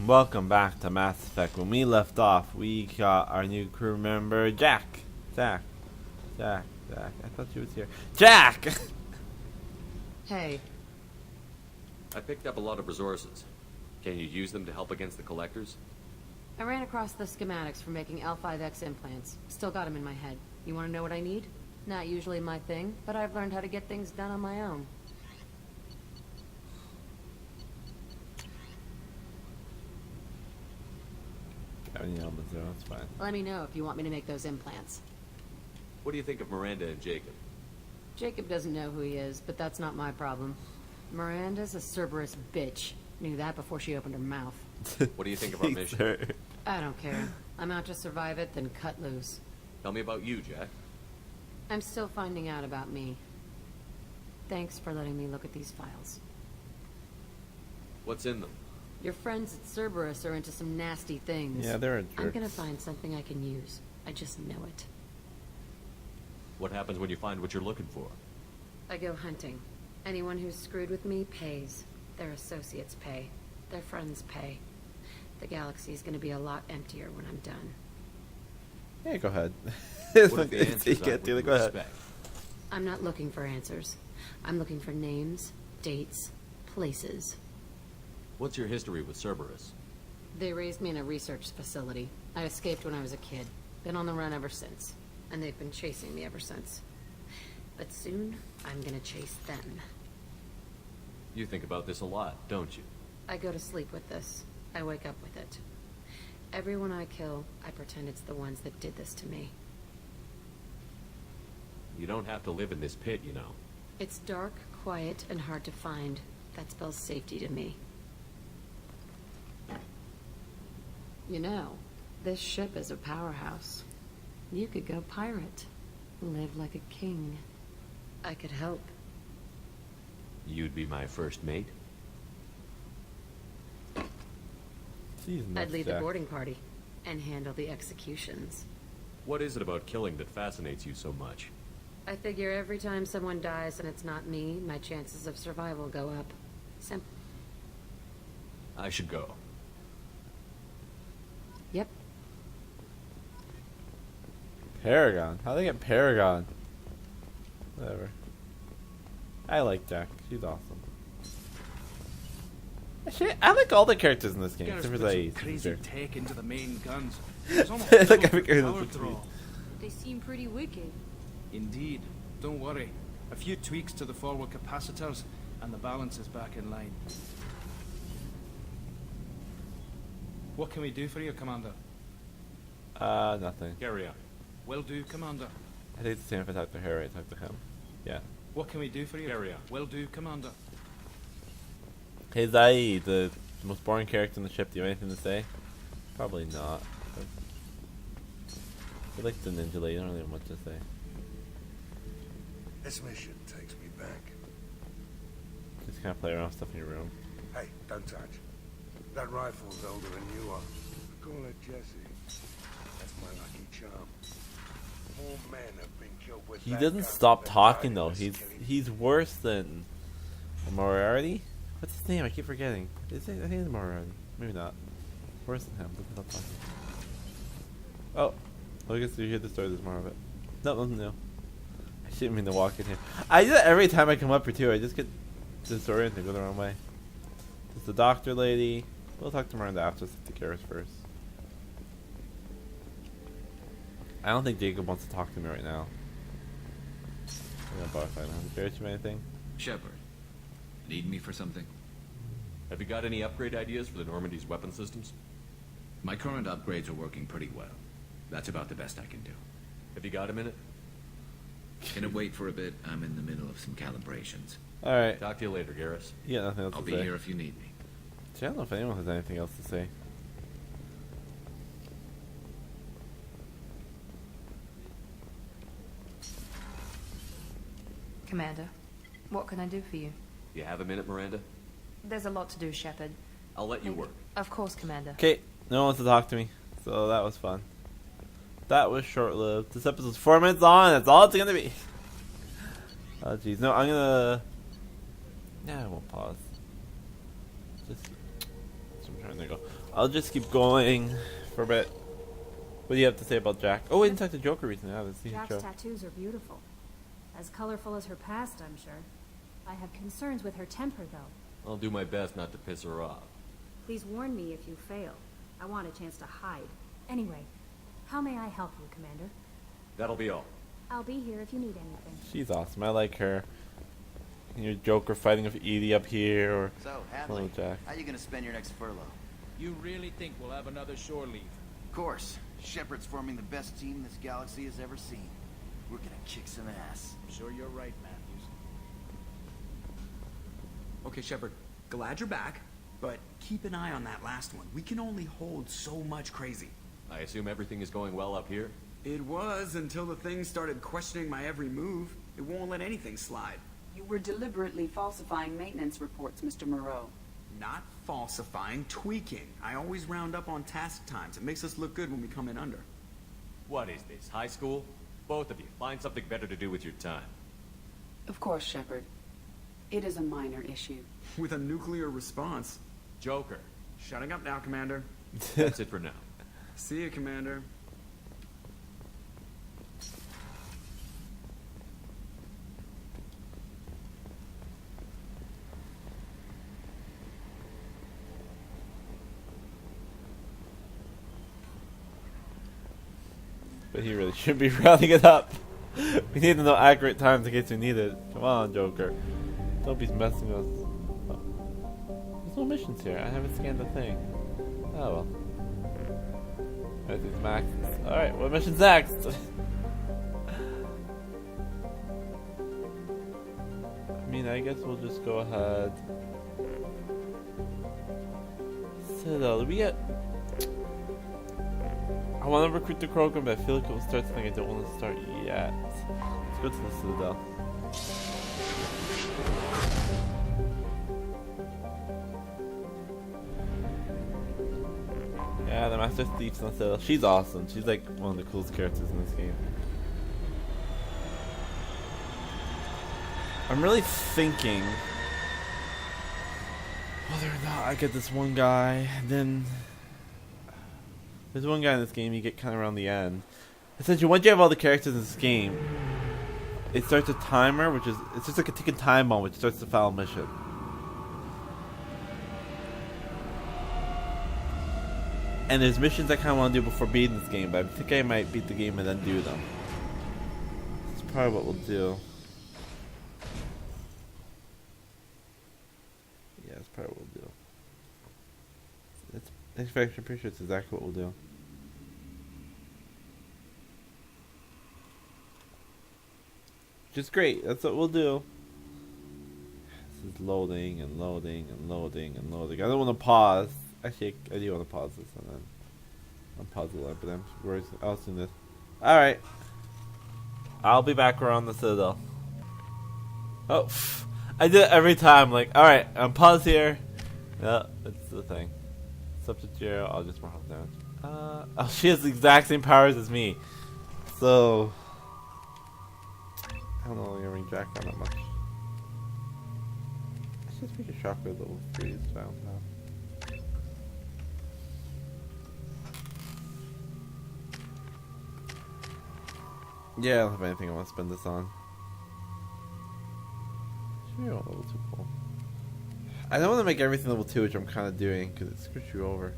welcome back to Mass Effect. When we left off, we got our new crew member, Jack. Jack. I thought she was here. Jack! Hey. I picked up a lot of resources. Can you use them to help against the collectors? I ran across the schematics for making L5X implants. Still got them in my head. You want to know what I need? Not usually my thing, but I've learned how to get things done on my own. That's fine. Let me know if you want me to make those implants. What do you think of Miranda and Jacob? Jacob doesn't know who he is, but that's not my problem. Miranda's a Cerberus bitch. Knew that before she opened her mouth. What do you think of our mission? I don't care. I'm out to survive it, then cut loose. Tell me about you, Jack. I'm still finding out about me. Thanks for letting me look at these files. What's in them? Your friends at Cerberus are into some nasty things. Yeah, they're a jerk. I'm gonna find something I can use. I just know it. What happens when you find what you're looking for? I go hunting. Anyone who's screwed with me pays. Their associates pay. Their friends pay. The galaxy's gonna be a lot emptier when I'm done. Yeah, go ahead. What if the answers aren't what you go ahead. expect? I'm not looking for answers. I'm looking for names, dates, places. What's your history with Cerberus? They raised me in a research facility. I escaped when I was a kid. Been on the run ever since. And they've been chasing me ever since. But soon, I'm gonna chase them. You think about this a lot, don't you? I go to sleep with this. I wake up with it. Everyone I kill, I pretend it's the ones that did this to me. You don't have to live in this pit, you know. It's dark, quiet, and hard to find. That spells safety to me. You know, this ship is a powerhouse. You could go pirate. Live like a king. I could help. You'd be my first mate? I'd lead the boarding party. And handle the executions. What is it about killing that fascinates you so much? I figure every time someone dies and it's not me, my chances of survival go up. Simple. I should go. Yep. Paragon. How do they get Paragon? Whatever. I like Jack. She's awesome. Actually, I like all the characters in this game, except for Zaid. Crazy tech into the main guns. Like every character power looks draw. sweet. They seem pretty wicked. Indeed. Don't worry. A few tweaks to the forward capacitors, and the balance is back in line. What can we do for you, Commander? Nothing. Carry on. Will do, Commander. I think it's the same if I talk to her or I talk to him. Yeah. What can we do for you? Carry on. Will do, Commander. Hey Zaid, the most boring character in the ship, do you have anything to say? Probably not. But I like the ninja lady, I don't really have much to say. This mission takes me back. Just kind of play around with stuff in your room. Hey, don't touch. That rifle's older than you are. Call her Jessie. That's my lucky charm. More men have been killed with He that doesn't gun stop than talking died in though. this killing. He's worse than Moriarty. What's his name? I keep forgetting. Is it? I think it's Moriarty. Maybe not. Worse than him. Doesn't stop talking. Oh, well, I guess you hear the story. There's more of it. No, nothing new. I shouldn't mean to walk in here. I do that every time I come up here too. I just get disoriented, go the wrong way. There's the doctor lady. We'll talk to Miranda after. Let's take care of us first. I don't think Jacob wants to talk to me right now. I'm gonna bar fight him. Care to anything? Shepard, need me for something? Have you got any upgrade ideas for the Normandy's weapon systems? My current upgrades are working pretty well. That's about the best I can do. Have you got a minute? Gonna wait for a bit. I'm in the middle of some calibrations. Alright. Talk to you later, Garrus. Yeah, nothing else I'll to be say. here if you need me. See, I don't know if anyone has anything else to say. Commander, what can I do for you? You have a minute, Miranda? There's a lot to do, Shepard. I'll let you work. Of course, Commander. Okay, no one wants to talk to me. So that was fun. That was short-lived. This episode's 4 minutes on. That's all it's gonna be. Oh jeez. No, I'm gonna. Yeah, I won't pause. Just. I'm trying to go. I'll just keep going for a bit. What do you have to say about Jack? Oh, we didn't talk to Joker recently. I haven't seen Jack's Joe. tattoos are beautiful. As colorful as her past, I'm sure. I have concerns with her temper, though. I'll do my best not to piss her off. Please warn me if you fail. I want a chance to hide. Anyway, how may I help you, Commander? That'll be all. I'll be here if you need anything. She's awesome. I like her. And your Joker fighting with Edie up here, or So, little Hadley, Jack. how you gonna spend your next furlough? You really think we'll have another shore leave? Of course. Shepard's forming the best team this galaxy has ever seen. We're gonna kick some ass. I'm sure you're right, Matthews. Okay, Shepard, glad you're back, but keep an eye on that last one. We can only hold so much crazy. I assume everything is going well up here? It was until the thing started questioning my every move. It won't let anything slide. You were deliberately falsifying maintenance reports, Mr. Moreau. Not falsifying, tweaking. I always round up on task times. It makes us look good when we come in under. What is this, high school? Both of you, find something better to do with your time. Of course, Shepard. It is a minor issue. With a nuclear response. Joker. Shutting up now, Commander. That's it for now. See you, Commander. But he really should be rounding it up. We need to know accurate times in case we need it. Come on, Joker. Don't be messing with us. Oh. There's no missions here. I haven't scanned the thing. Oh well. Everything's maxed. Alright, what mission's next? I mean, I guess we'll just go ahead. Citadel, did we get... I want to recruit the Krogan, but I feel like it will start something I don't want to start yet. Let's go to the Citadel. Yeah, the Master Thief's on the Citadel. She's awesome. She's like one of the coolest characters in this game. I'm really thinking whether or not I get this one guy, then... There's one guy in this game you get kind of around the end. Essentially, once you have all the characters in this game, it starts a timer, which is... It's just like a ticking time bomb, which starts the final mission. And there's missions I kind of want to do before beating this game, but I think I might beat the game and then do them. That's probably what we'll do. Yeah, that's probably what we'll do. In fact, I'm pretty sure it's exactly what we'll do. Which is great. That's what we'll do. This is loading and loading and loading and loading. I don't want to pause. Actually, I do want to pause this and then unpause the line, but I'll assume this. Alright. I'll be back around the Citadel. Oh, pff, I do it every time. Like, alright, unpause here. Yeah, that's the thing. Substitute, I'll just more health damage. Oh, she has the exact same powers as me. So, I don't know if I'm gonna Jack on that much. Let's just make a shockwave level 3 is found now. Yeah, I don't have anything I want to spend this on. Sure, level 2 cool. I don't want to make everything level 2, which I'm kind of doing, because it screws you over.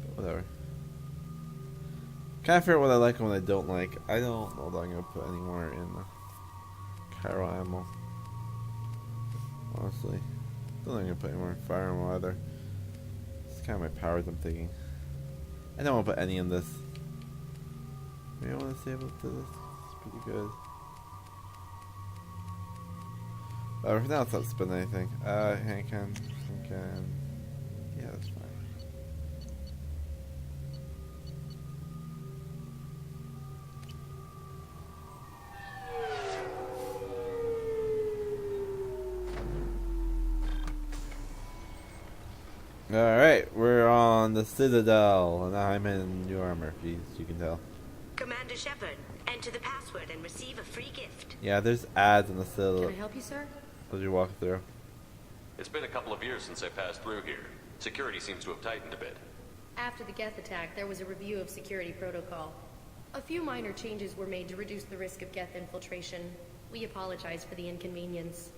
But whatever. Kind of figure out what I like and what I don't like. I don't know that I'm going to put any more in the Cairo ammo. Honestly. Don't think I'm going to put any more in fire ammo either. It's kind of my powers I'm thinking. I don't want to put any in this. Maybe I want to save up to this. It's pretty good. For now, let's not spend anything. Handcan. Yeah, that's fine. Alright, we're on the Citadel, and I'm in new armor, as you can tell. Commander Shepard, enter the password and receive a free gift. Yeah, there's ads in the Citadel. Can I help you, sir? As you walk through. It's been a couple of years since I passed through here. Security seems to have tightened a bit. After the Geth attack, there was a review of security protocol. A few minor changes were made to reduce the risk of Geth infiltration. We apologize for the inconvenience.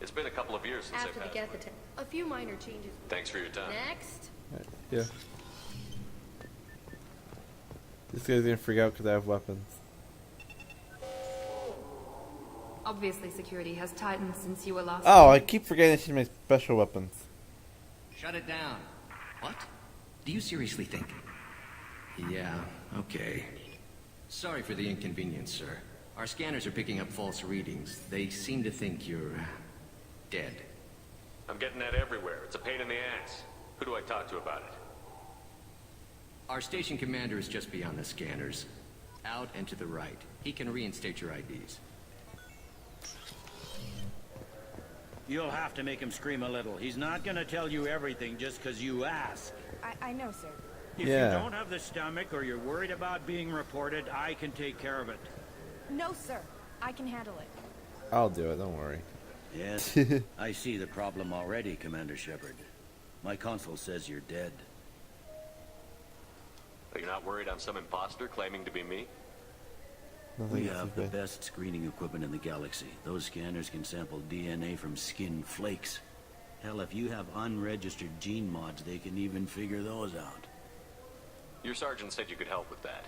It's been a couple of years since After I the passed. Geth attack, a few minor changes. Thanks for your time. Next. Yeah. This guy's gonna freak out because I have weapons. Obviously, security has tightened since you were last. Oh, I keep forgetting to use my special weapons. Shut it down. What? Do you seriously think? Yeah, okay. Sorry for the inconvenience, sir. Our scanners are picking up false readings. They seem to think you're dead. I'm getting that everywhere. It's a pain in the ass. Who do I talk to about it? Our station commander is just beyond the scanners. Out and to the right. He can reinstate your IDs. You'll have to make him scream a little. He's not gonna tell you everything just because you ask. I know, sir. If Yeah. you don't have the stomach or you're worried about being reported, I can take care of it. No, sir. I can handle it. I'll do it, don't worry. Yes, I see the problem already, Commander Shepard. My console says you're dead. Are you not worried I'm some imposter claiming to be me? We have the best screening equipment in the galaxy. Those scanners can sample DNA from skin flakes. Hell, if you have unregistered gene mods, they can even figure those out. Your sergeant said you could help with that.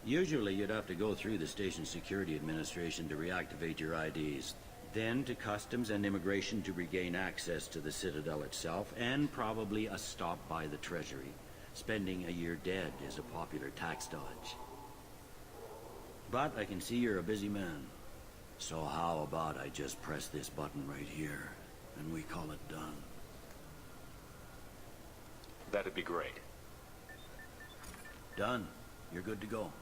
Usually you'd have to go through the station security administration to reactivate your IDs. Then to customs and immigration to regain access to the Citadel itself, and probably a stop by the Treasury. Spending a year dead is a popular tax dodge. But I can see you're a busy man. So how about I just press this button right here, and we call it done? That'd be great. Done. You're good to go.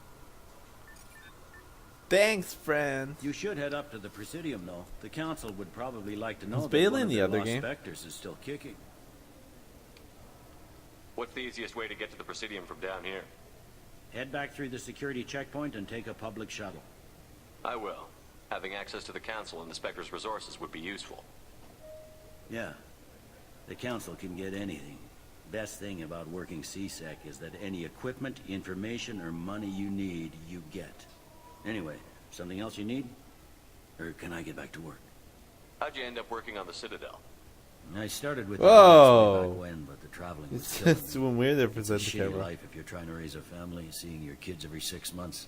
Thanks, friend. You should head up to the Presidium, though. The Council would probably like to know Was that Bailey one in of the their other lost game? Spectres is still kicking. What's the easiest way to get to the Presidium from down here? Head back through the security checkpoint and take a public shuttle. I will. Having access to the Council and the Spectre's resources would be useful. Yeah. The Council can get anything. Best thing about working CSEC is that any equipment, information, or money you need, you get. Anyway, something else you need? Or can I get back to work? How'd you end up working on the Citadel? I started with Whoa. the way back when, but the traveling was It's killing just me. when we're there It's a present the shitty camera. life if you're trying to raise a family, seeing your kids every 6 months.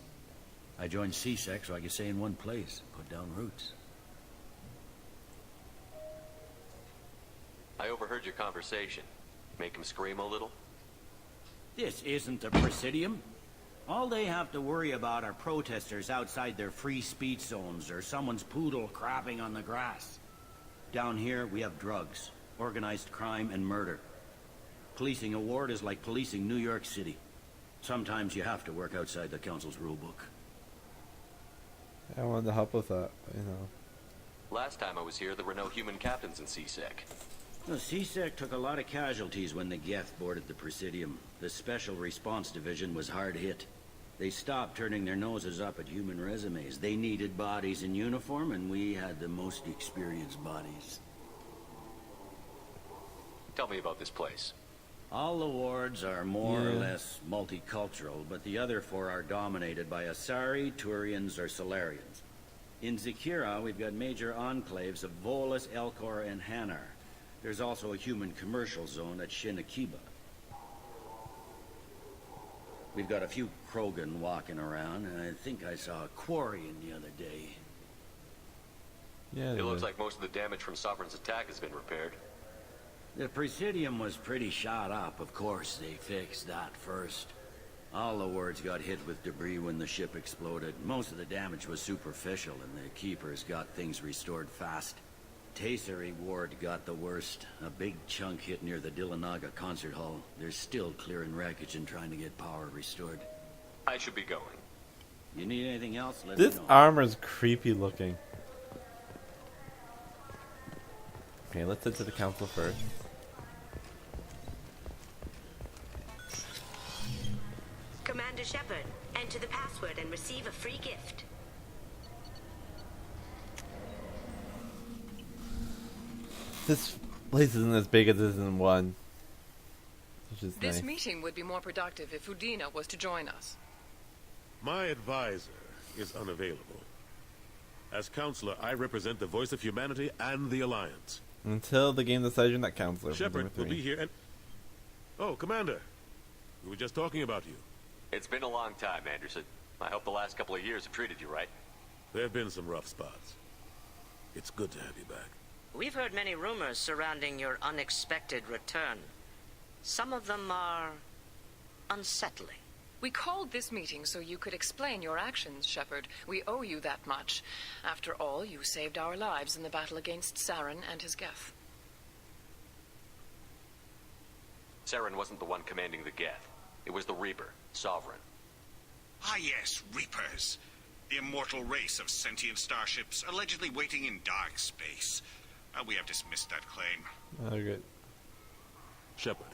I joined CSEC so I could stay in one place, put down roots. I overheard your conversation. Make him scream a little? This isn't the Presidium. All they have to worry about are protesters outside their free speech zones or someone's poodle crapping on the grass. Down here, we have drugs, organized crime, and murder. Policing a ward is like policing New York City. Sometimes you have to work outside the Council's rulebook. I wanted to help with that, you know. Last time I was here, there were no human captains in CSEC. The CSEC took a lot of casualties when the Geth boarded the Presidium. The Special Response Division was hard hit. They stopped turning their noses up at human resumes. They needed bodies in uniform, and we had the most experienced bodies. Tell me about this place. All the wards are more or Yeah. less multicultural, but the other four are dominated by Asari, Turians, or Solarians. In Zakira, we've got major enclaves of Volus, Elcor, and Hanar. There's also a human commercial zone at Shinakiba. We've got a few Krogan walking around, and I think I saw a Quarian the other day. Yeah, It looks like most of the damage from Sovereign's attack has been repaired. The Presidium was pretty shot up, of course. They fixed that first. All the wards got hit with debris when the ship exploded. Most of the damage was superficial, and the Keepers got things restored fast. Tayseri ward got the worst. A big chunk hit near the Dillanaga concert hall. They're still clearing wreckage and trying to get power restored. I should be going. You need anything else? Let This me know. armor's creepy looking. Okay, let's head to the Council first. Commander Shepard, enter the password and receive a free gift. This place isn't as big as it is in 1. Which is This nice. meeting would be more productive if Udina was to join us. My advisor is unavailable. As counselor, I represent the voice of humanity and the Alliance. Until the game decides you're not counselor. Shepard will be here and... Oh, Commander. We were just talking about you. It's been a long time, Anderson. I hope the last couple of years have treated you right. There have been some rough spots. It's good to have you back. We've heard many rumors surrounding your unexpected return. Some of them are unsettling. We called this meeting so you could explain your actions, Shepard. We owe you that much. After all, you saved our lives in the battle against Saren and his Geth. Saren wasn't the one commanding the Geth. It was the Reaper, Sovereign. Ah yes, Reapers. The immortal race of sentient starships allegedly waiting in dark space. We have dismissed that claim. Oh, good. Shepard,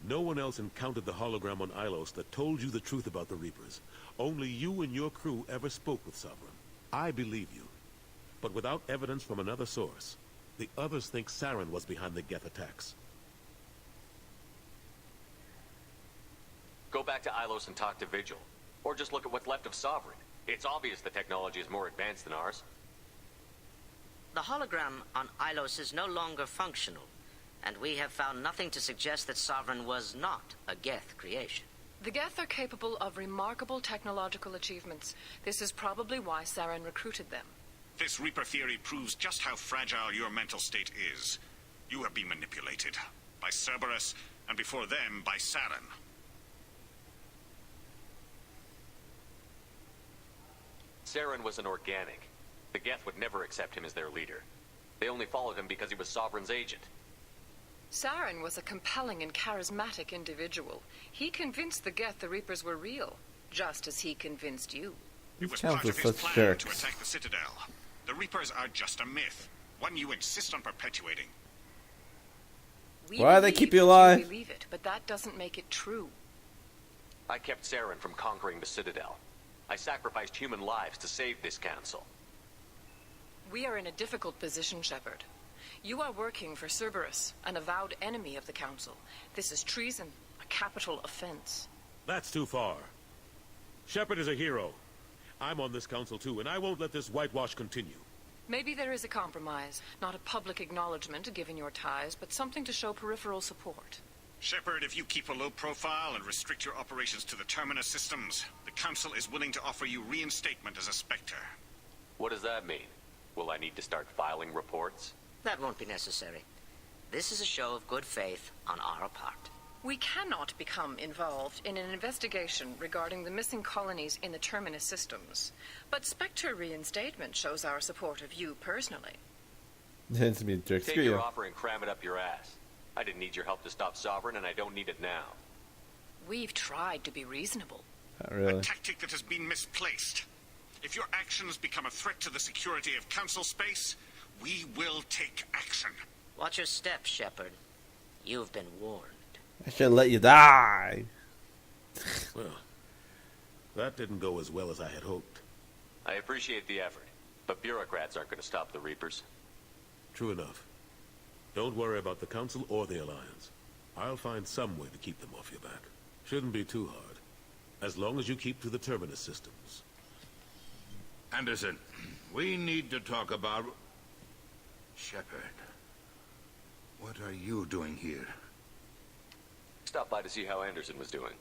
no one else encountered the hologram on Ilos that told you the truth about the Reapers. Only you and your crew ever spoke with Sovereign. I believe you. But without evidence from another source, the others think Saren was behind the Geth attacks. Go back to Ilos and talk to Vigil. Or just look at what's left of Sovereign. It's obvious the technology is more advanced than ours. The hologram on Ilos is no longer functional, and we have found nothing to suggest that Sovereign was not a Geth creation. The Geth are capable of remarkable technological achievements. This is probably why Saren recruited them. This Reaper theory proves just how fragile your mental state is. You have been manipulated. By Cerberus, and before them, by Saren. Saren was an organic. The Geth would never accept him as their leader. They only followed him because he was Sovereign's agent. Saren was a compelling and charismatic individual. He convinced the Geth the Reapers were real, just as he convinced you. It was part of his plan to attack the Citadel. The Reapers are just a myth, one you insist on perpetuating. Why do they keep you We alive? believe it, but that doesn't make it true. I kept Saren from conquering the Citadel. I sacrificed human lives to save this council. We are in a difficult position, Shepard. You are working for Cerberus, an avowed enemy of the Council. This is treason, a capital offense. That's too far. Shepard is a hero. I'm on this council too, and I won't let this whitewash continue. Maybe there is a compromise. Not a public acknowledgement given your ties, but something to show peripheral support. Shepard, if you keep a low profile and restrict your operations to the Terminus systems, the Council is willing to offer you reinstatement as a Spectre. What does that mean? Will I need to start filing reports? That won't be necessary. This is a show of good faith on our part. We cannot become involved in an investigation regarding the missing colonies in the Terminus systems. But Spectre reinstatement shows our support of you personally. It's me, jerk. Take Screw your you. offer and cram it up your ass. I didn't need your help to stop Sovereign, and I don't need it now. We've tried to be reasonable. Not really. A tactic that has been misplaced. If your actions become a threat to the security of Council space, we will take action. Watch your step, Shepard. You've been warned. I should let you die. Well, that didn't go as well as I had hoped. I appreciate the effort, but bureaucrats aren't going to stop the Reapers. True enough. Don't worry about the Council or the Alliance. I'll find some way to keep them off your back. Shouldn't be too hard. As long as you keep to the Terminus systems. Anderson, we need to talk about... Shepard, what are you doing here? Stop by to see how Anderson was doing.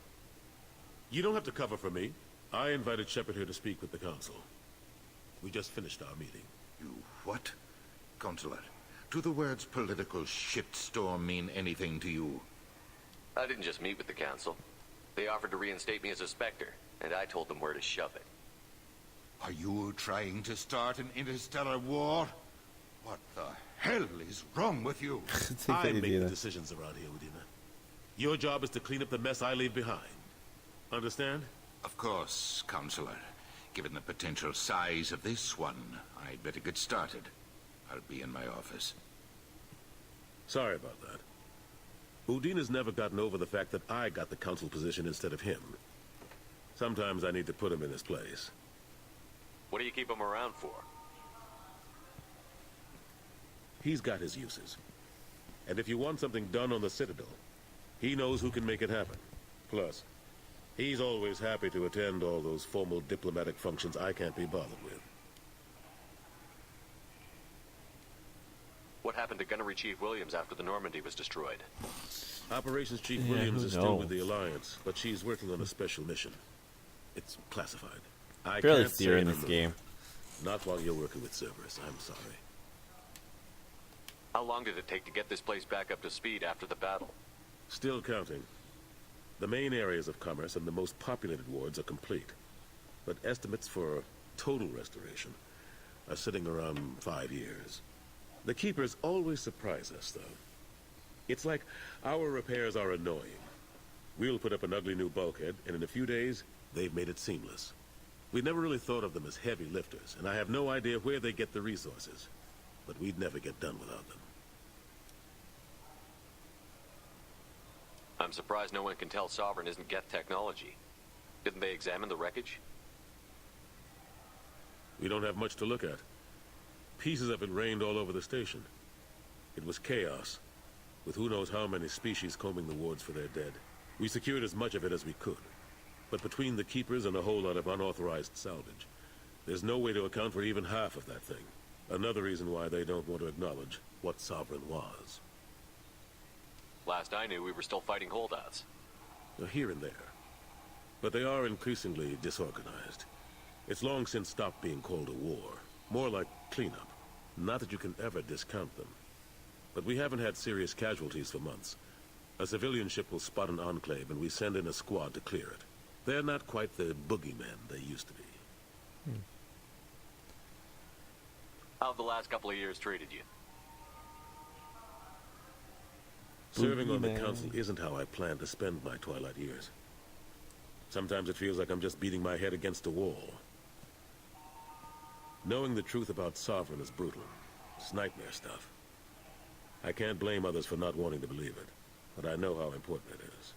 You don't have to cover for me. I invited Shepard here to speak with the Council. We just finished our meeting. You what? Counselor, do the words political shitstorm mean anything to you? I didn't just meet with the Council. They offered to reinstate me as a Spectre, and I told them where to shove it. Are you trying to start an interstellar war? What the hell is wrong with you? I make the decisions around here, Udina. Your job is to clean up the mess I leave behind. Understand? Of course, Counselor. Given the potential size of this one, I'd better get started. I'll be in my office. Sorry about that. Udina's never gotten over the fact that I got the Council position instead of him. Sometimes I need to put him in his place. What do you keep him around for? He's got his uses. And if you want something done on the Citadel, he knows who can make it happen. Plus, he's always happy to attend all those formal diplomatic functions I can't be bothered with. What happened to Gunnery Chief Williams after the Normandy was destroyed? Operations Chief Yeah, Williams who is still knows? with the Alliance, but she's working on a special mission. It's classified. I Barely can't see say her in any this more. game. Not while you're working with Cerberus, I'm sorry. How long did it take to get this place back up to speed after the battle? Still counting. The main areas of commerce and the most populated wards are complete. But estimates for total restoration are sitting around 5 years. The Keepers always surprise us, though. It's like our repairs are annoying. We'll put up an ugly new bulkhead, and in a few days, they've made it seamless. We never really thought of them as heavy lifters, and I have no idea where they get the resources. But we'd never get done without them. I'm surprised no one can tell Sovereign isn't Geth technology. Didn't they examine the wreckage? We don't have much to look at. Pieces of it rained all over the station. It was chaos, with who knows how many species combing the wards for their dead. We secured as much of it as we could. But between the Keepers and a whole lot of unauthorized salvage, there's no way to account for even half of that thing. Another reason why they don't want to acknowledge what Sovereign was. Last I knew, we were still fighting holdouts. Here and there. But they are increasingly disorganized. It's long since stopped being called a war. More like cleanup. Not that you can ever discount them. But we haven't had serious casualties for months. A civilian ship will spot an enclave, and we send in a squad to clear it. They're not quite the boogeymen they used to be. How have the last couple of years treated you? Serving on the Boogeyman. Council isn't how I plan to spend my twilight years. Sometimes it feels like I'm just beating my head against a wall. Knowing the truth about Sovereign is brutal. It's nightmare stuff. I can't blame others for not wanting to believe it, but I know how important it is.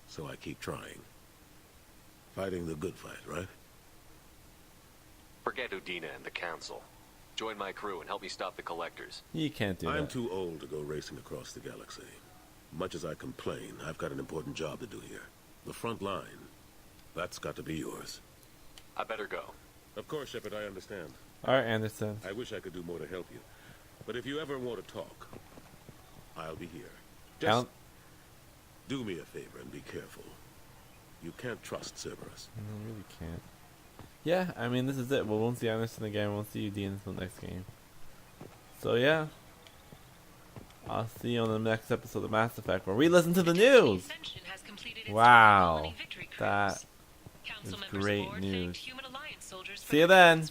So I keep trying. Fighting the good fight, right? Forget Udina and the Council. Join my crew and help me stop the Collectors. You can't do I'm that. too old to go racing across the galaxy. Much as I complain, I've got an important job to do here. The front line. That's got to be yours. I better go. Of course, Shepard, I understand. All right, Anderson. I wish I could do more to help you. But if you ever want to talk, I'll be here. Just do me a favor and be careful. You can't trust Cerberus. No, you really can't. Yeah, I mean, this is it. We won't see Anderson again. We won't see Udine until next game. So, yeah. I'll see you on the next episode of Mass Effect where we listen to the news. Wow. That is great news. See you then.